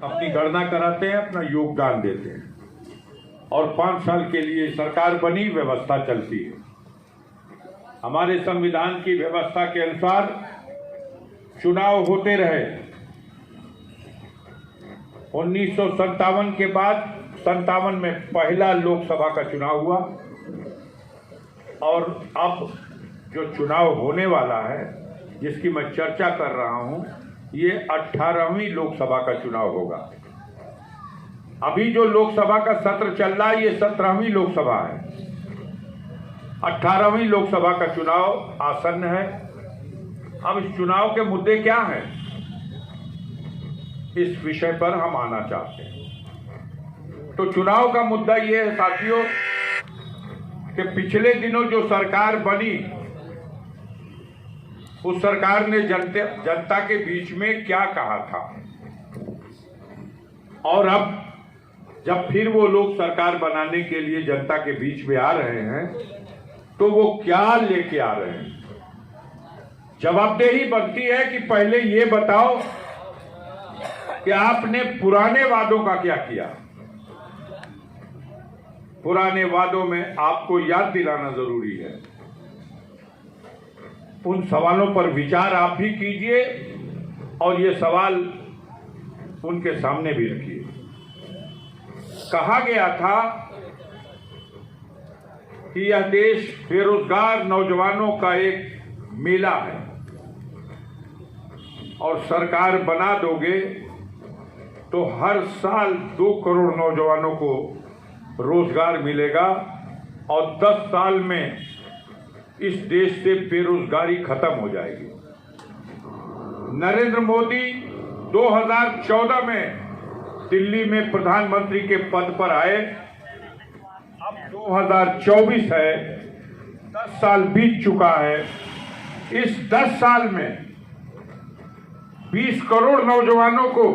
अपनी गणना कराते हैं, अपना योगदान देते हैं और 5 साल के लिए सरकार बनी, व्यवस्था चलती है। हमारे संविधान की व्यवस्था के अनुसार चुनाव होते रहे। 1957 के बाद 57 में पहला लोकसभा का चुनाव हुआ और अब जो चुनाव होने वाला है, जिसकी मैं चर्चा कर रहा हूं, ये 18वीं लोकसभा का चुनाव होगा। अभी जो लोकसभा का सत्र चल रहा है, ये 17वीं लोकसभा है। 18वीं लोकसभा का चुनाव आसन्न है। अब इस चुनाव के मुद्दे क्या हैं, इस विषय पर हम आना चाहते हैं। तो चुनाव का मुद्दा ये है साथियों कि पिछले दिनों जो सरकार बनी, उस सरकार ने जनता के बीच में क्या कहा था, और अब जब फिर वो लोग सरकार बनाने के लिए जनता के बीच में आ रहे हैं, तो वो क्या लेके आ रहे हैं। जवाबदेही बनती है कि पहले ये बताओ कि आपने पुराने वादों का क्या किया। पुराने वादों में आपको याद दिलाना जरूरी है। उन सवालों पर विचार आप भी कीजिए और ये सवाल उनके सामने भी रखिए। कहा गया था कि यह देश बेरोजगार नौजवानों का एक मेला है और सरकार बना दोगे तो हर साल 2 करोड़ नौजवानों को रोजगार मिलेगा और 10 साल में इस देश से बेरोजगारी खत्म हो जाएगी। नरेंद्र मोदी 2014 में दिल्ली में प्रधानमंत्री के पद पर आए। अब 2024 है, 10 साल बीत चुका है। इस 10 साल में 20 करोड़ नौजवानों को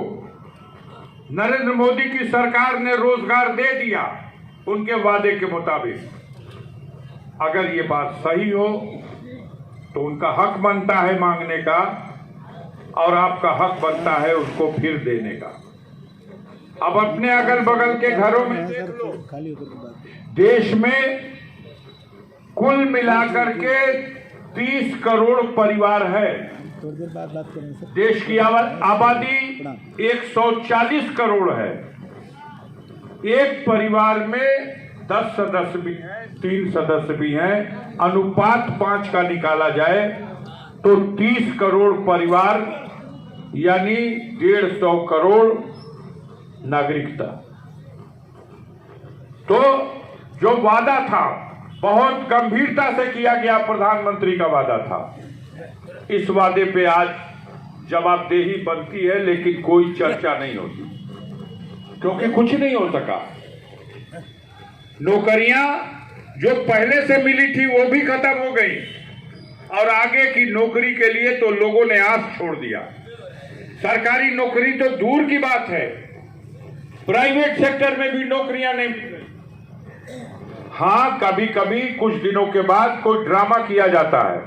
नरेंद्र मोदी की सरकार ने रोजगार दे दिया उनके वादे के मुताबिक। अगर ये बात सही हो तो उनका हक बनता है मांगने का और आपका हक बनता है उसको फिर देने का। अब अपने अगल बगल के घरों में देख लो, देश में कुल मिलाकर के 30 करोड़ परिवार है। देश की आबादी 140 करोड़ है। एक परिवार में 10 सदस्य भी हैं, 3 सदस्य भी हैं। अनुपात 5 का निकाला जाए तो 30 करोड़ परिवार यानी 150 करोड़ नागरिकता। तो जो वादा था, बहुत गंभीरता से किया गया प्रधानमंत्री का वादा था। इस वादे पे आज जवाबदेही बनती है, लेकिन कोई चर्चा नहीं होती क्योंकि कुछ नहीं हो सका। नौकरियां जो पहले से मिली थी वो भी खत्म हो गई और आगे की नौकरी के लिए तो लोगों ने आस छोड़ दिया। सरकारी नौकरी तो दूर की बात है, प्राइवेट सेक्टर में भी नौकरियां नहीं मिल रही। हाँ, कभी कभी कुछ दिनों के बाद कोई ड्रामा किया जाता है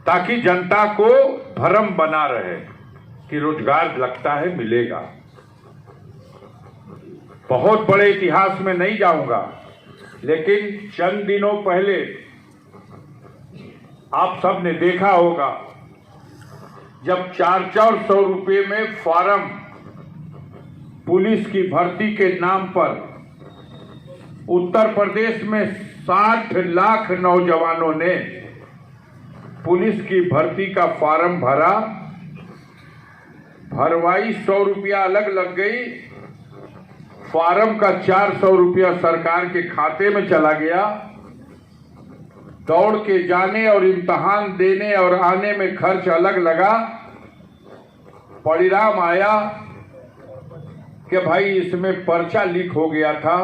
ताकि जनता को भ्रम बना रहे कि रोजगार लगता है मिलेगा। बहुत बड़े इतिहास में नहीं जाऊंगा, लेकिन चंद दिनों पहले आप सब ने देखा होगा जब 400 रुपये में फॉर्म पुलिस की भर्ती के नाम पर उत्तर प्रदेश में 60 लाख नौजवानों ने पुलिस की भर्ती का फॉर्म भरा। भरवाई 100 रुपया अलग लग गई, फॉर्म का 400 रुपया सरकार के खाते में चला गया। दौड़ के जाने और इम्तहान देने और आने में खर्च अलग लगा। परिणाम आया कि भाई इसमें पर्चा लीक हो गया था,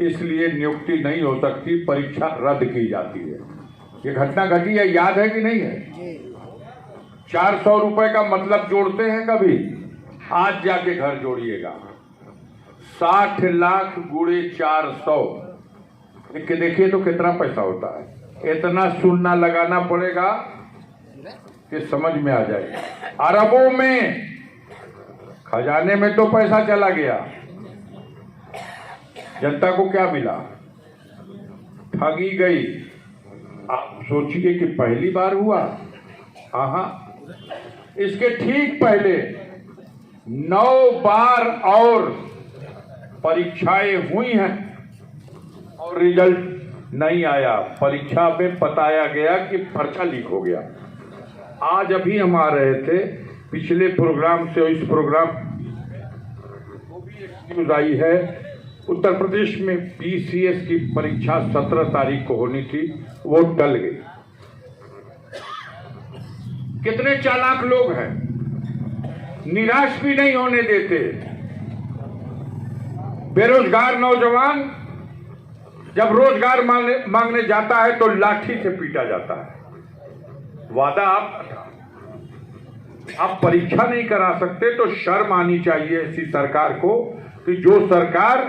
इसलिए नियुक्ति नहीं हो सकती, परीक्षा रद्द की जाती है। ये घटना घटी है, याद है कि नहीं है? 400 रुपए का मतलब जोड़ते हैं कभी? आज जाके घर जोड़िएगा। 60 लाख गुणे 400 देखिए तो कितना पैसा होता है। इतना शून्य लगाना पड़ेगा कि समझ में आ जाएगा। अरबों में खजाने में तो पैसा चला गया, जनता को क्या मिला? ठगी गई। आप सोचिए कि पहली बार हुआ? हाँ, इसके ठीक पहले 9 बार और परीक्षाएं हुई हैं और रिजल्ट नहीं आया। परीक्षा में बताया गया कि पर्चा लीक हो गया। आज अभी हम आ रहे थे पिछले प्रोग्राम से, इस प्रोग्राम वो भी एक न्यूज आई है। उत्तर प्रदेश में पीसीएस की परीक्षा 17 तारीख को होनी थी, वो टल गई। कितने चालाक लोग हैं, निराश भी नहीं होने देते। बेरोजगार नौजवान जब रोजगार मांगने जाता है तो लाठी से पीटा जाता है। वादा आप परीक्षा नहीं करा सकते तो शर्म आनी चाहिए ऐसी सरकार को कि जो सरकार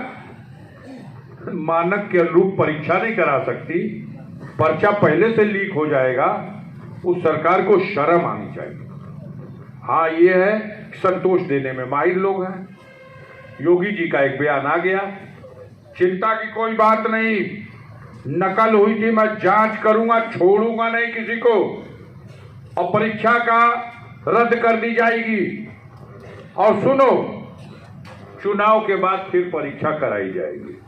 मानक के अनुरूप परीक्षा नहीं करा सकती, पर्चा पहले से लीक हो जाएगा, उस सरकार को शर्म आनी चाहिए। हाँ, ये है संतोष देने में माहिर लोग हैं। योगी जी का एक बयान आ गया, चिंता की कोई बात नहीं, नकल हुई थी, मैं जांच करूंगा, छोड़ूंगा नहीं किसी को, और परीक्षा का रद्द कर दी जाएगी। और सुनो, चुनाव के बाद फिर परीक्षा कराई जाएगी।